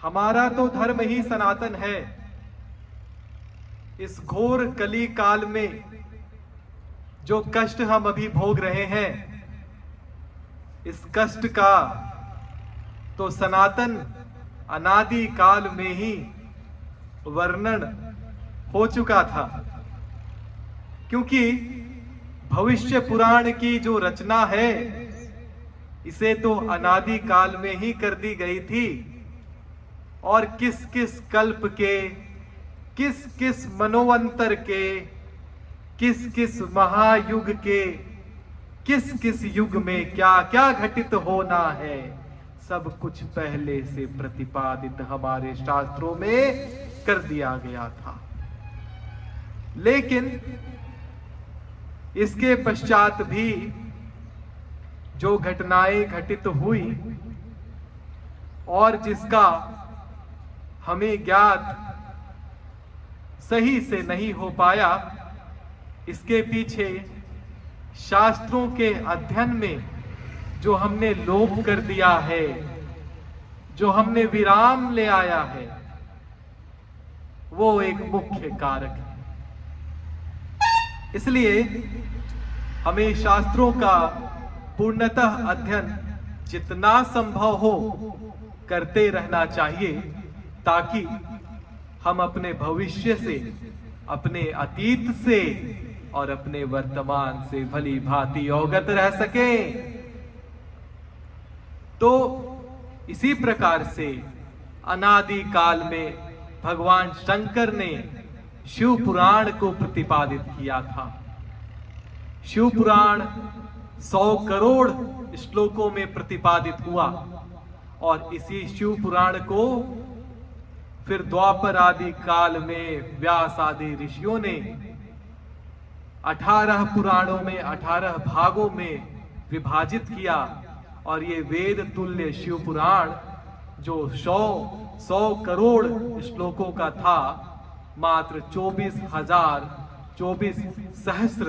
हमारा तो धर्म ही सनातन है। इस घोर कली काल में जो कष्ट हम अभी भोग रहे हैं, इस कष्ट का तो सनातन अनादि काल में ही वर्णन हो चुका था। क्योंकि भविष्य पुराण की जो रचना है, इसे तो अनादि काल में ही कर दी गई थी। और किस किस कल्प के, किस किस मनोवंतर के, किस किस महायुग के, किस किस युग में क्या क्या घटित होना है, सब कुछ पहले से प्रतिपादित हमारे शास्त्रों में कर दिया गया था। लेकिन इसके पश्चात भी जो घटनाएं घटित हुई और जिसका हमें ज्ञात सही से नहीं हो पाया, इसके पीछे शास्त्रों के अध्ययन में जो हमने लोप कर दिया है, जो हमने विराम ले आया है, वो एक मुख्य कारक है। इसलिए हमें शास्त्रों का पूर्णतः अध्ययन जितना संभव हो करते रहना चाहिए, ताकि हम अपने भविष्य से, अपने अतीत से और अपने वर्तमान से भली भांति अवगत रह सकें। तो इसी प्रकार से अनादि काल में भगवान शंकर ने शिव पुराण को प्रतिपादित किया था। शिव पुराण 100 करोड़ श्लोकों में प्रतिपादित हुआ और इसी शिव पुराण को फिर द्वापर आदि काल में व्यास आदि ऋषियों ने 18 पुराणों में 18 भागों में विभाजित किया और ये वेद तुल्य शिव पुराण जो 100 करोड़ श्लोकों का था, मात्र 24 सहस्त्र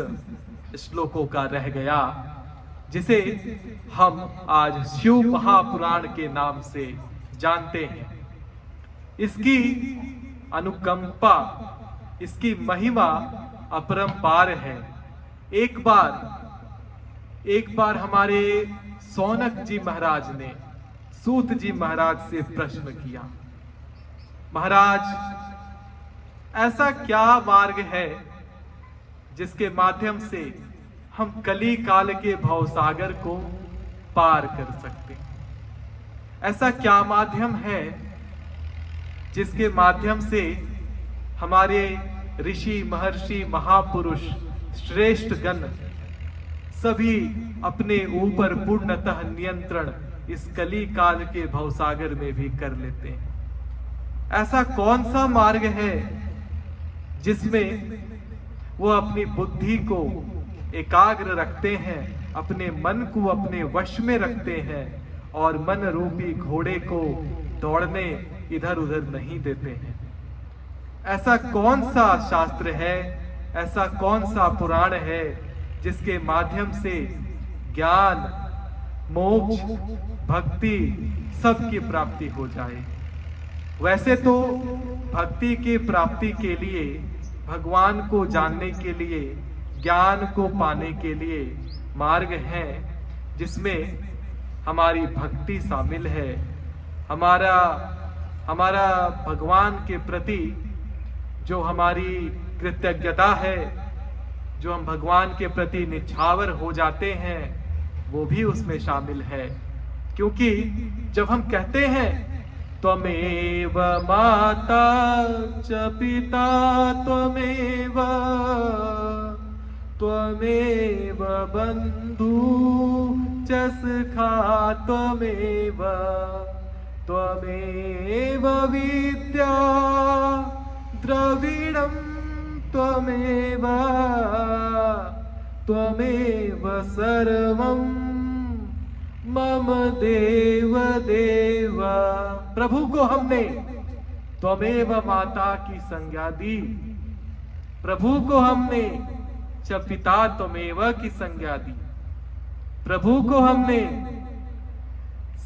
श्लोकों का रह गया, जिसे हम आज शिव महापुराण के नाम से जानते हैं। इसकी अनुकंपा, इसकी महिमा अपरंपार है। एक बार हमारे सौनक जी महाराज ने सूत जी महाराज से प्रश्न किया, महाराज, ऐसा क्या मार्ग है जिसके माध्यम से हम कली काल के भवसागर को पार कर सकते हैं? ऐसा क्या माध्यम है जिसके माध्यम से हमारे ऋषि, महर्षि, महापुरुष, श्रेष्ठ गण सभी अपने ऊपर पूर्णतः नियंत्रण इस कली काल के भवसागर में भी कर लेते हैं? ऐसा कौन सा मार्ग है जिसमें वो अपनी बुद्धि को एकाग्र रखते हैं, अपने मन को अपने वश में रखते हैं और मन रूपी घोड़े को दौड़ने इधर उधर नहीं देते हैं? ऐसा कौन सा शास्त्र है, ऐसा कौन सा पुराण है जिसके माध्यम से ज्ञान, मोक्ष, भक्ति सबकी प्राप्ति हो जाए? वैसे तो भक्ति की प्राप्ति के लिए, भगवान को जानने के लिए, ज्ञान को पाने के लिए मार्ग है जिसमें हमारी भक्ति शामिल है, हमारा भगवान के प्रति जो हमारी कृतज्ञता है, जो हम भगवान के प्रति निछावर हो जाते हैं, वो भी उसमें शामिल है। क्योंकि जब हम कहते हैं त्वमेव माता च पिता त्वमेव, त्वमेव बंधु च सखा त्वमेव, त्वमेव विद्या द्रविणं त्वमेव, त्वमेव सर्वं मम देव देव। प्रभु को हमने त्वमेव माता की संज्ञा दी, प्रभु को हमने च पिता त्वमेव की संज्ञा दी, प्रभु को हमने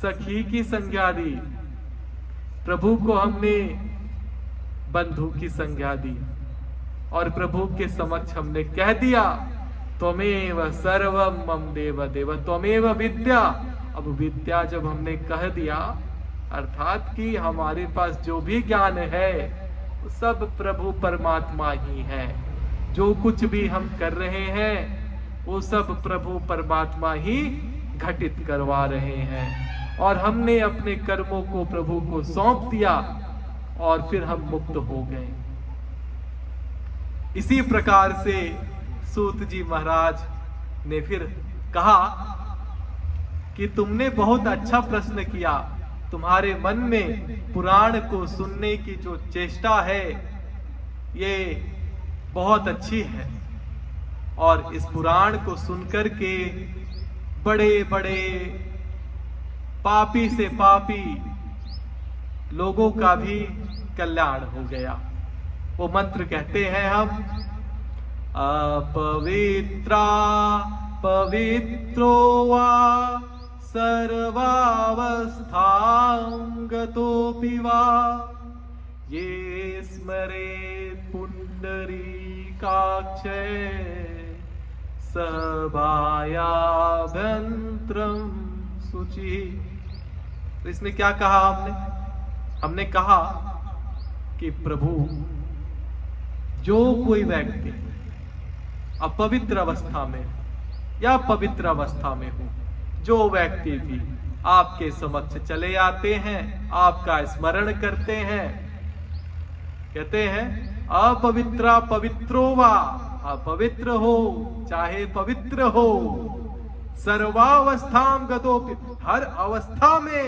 सखी की संज्ञा दी, प्रभु को हमने बंधु की संज्ञा दी और प्रभु के समक्ष हमने कह दिया, त्वमेव सर्वम मम देव देव, त्वमेव विद्या। अब विद्या जब हमने कह दिया, अर्थात कि हमारे पास जो भी ज्ञान है वो सब प्रभु परमात्मा ही है। जो कुछ भी हम कर रहे हैं वो सब प्रभु परमात्मा ही घटित करवा रहे हैं, और हमने अपने कर्मों को प्रभु को सौंप दिया और फिर हम मुक्त हो गए। इसी प्रकार से सूत जी महाराज ने फिर कहा कि तुमने बहुत अच्छा प्रश्न किया, तुम्हारे मन में पुराण को सुनने की जो चेष्टा है ये बहुत अच्छी है, और इस पुराण को सुनकर के बड़े बड़े पापी से पापी लोगों का भी कल्याण हो गया। वो मंत्र कहते हैं हम, अपवित्रा पवित्रो वा सर्वावस्थां गतोऽपि वा ये स्मरेत् पुण्डरीकाक्षे सभायाभ्यन्तरं शुचिः। तो इसमें क्या कहा हमने कहा कि प्रभु, जो कोई व्यक्ति अपवित्र अवस्था में या पवित्र अवस्था में हो, जो व्यक्ति भी आपके समक्ष चले आते हैं, आपका स्मरण करते हैं, कहते हैं अपवित्रा पवित्रो वा, अपवित्र हो चाहे पवित्र हो, सर्वावस्थां गतोऽपि, हर अवस्था में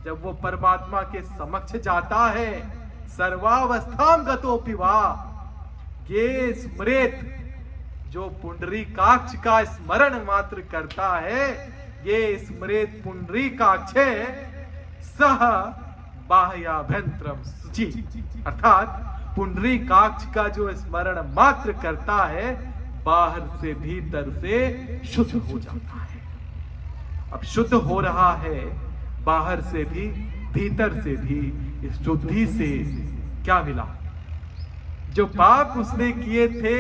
जब वो परमात्मा के समक्ष जाता है, सर्वावस्थां गतोऽपि वा, ये स्मृत, जो पुंडरीकाक्ष का स्मरण मात्र करता है, ये स्मृत पुंडरीकाक्षे सह बाह्याभ्यंतरम शुचि, अर्थात पुंडरीकाक्ष का जो स्मरण मात्र करता है, बाहर से भीतर से शुद्ध हो जाता है। अब शुद्ध हो रहा है, बाहर से भी भीतर से भी। इस शुद्धि से क्या मिला? जो पाप उसने किए थे,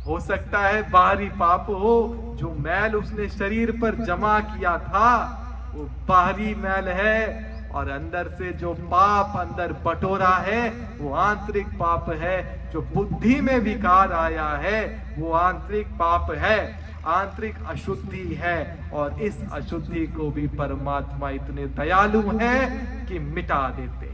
हो सकता है बाहरी पाप हो, जो मैल उसने शरीर पर जमा किया था वो बाहरी मैल है, और अंदर से जो पाप अंदर बटोरा है वो आंतरिक पाप है। जो बुद्धि में विकार आया है वो आंतरिक पाप है, आंतरिक अशुद्धि है, और इस अशुद्धि को भी परमात्मा इतने दयालु है कि मिटा देते हैं।